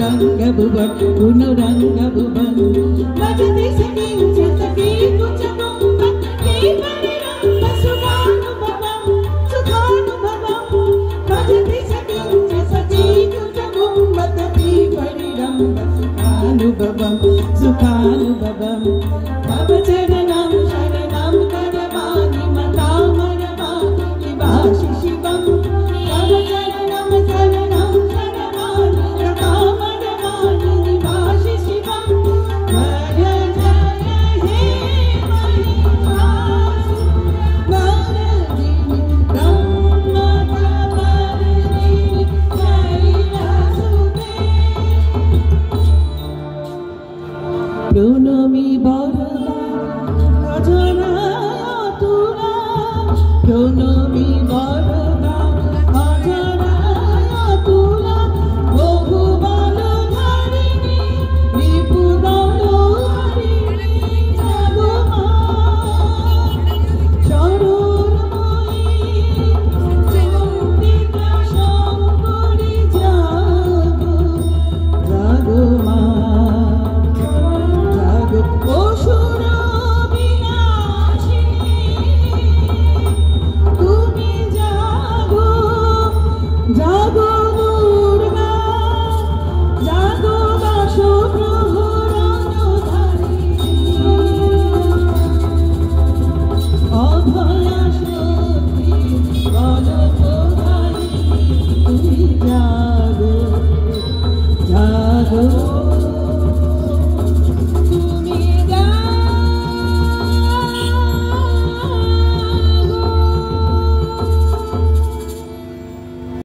रंग भुवन पुनो रंग भुवन बजते सकिंचे सखी कुछ गुम्बद की परिरंग सुखानुभवम सुखानुभवम बजते सकिंचे सखी कुछ गुम्बद की परिरंग सुखानुभवम सुखानुभवम भव चरणं शरणं करवाणि मता मरवाणि निवासि शिवं भव चरणं शरणं करवाणि मता मरवाणि निवासि शिवं जय जय हे महिषासुर मर्दिनि ब्रह्मकमर्दिनि शैलसुते প্রণমী বরদা অজরায় তুলা প্রণমী বরদা অজরায় তুলা বহু বল ধারিণী বিপুদল হারিণী জগমা সরলময়ী চন্দ্রিকা শঙ্করী জাগমা অসুর বিনাশিনী তুমি জাগো জাগো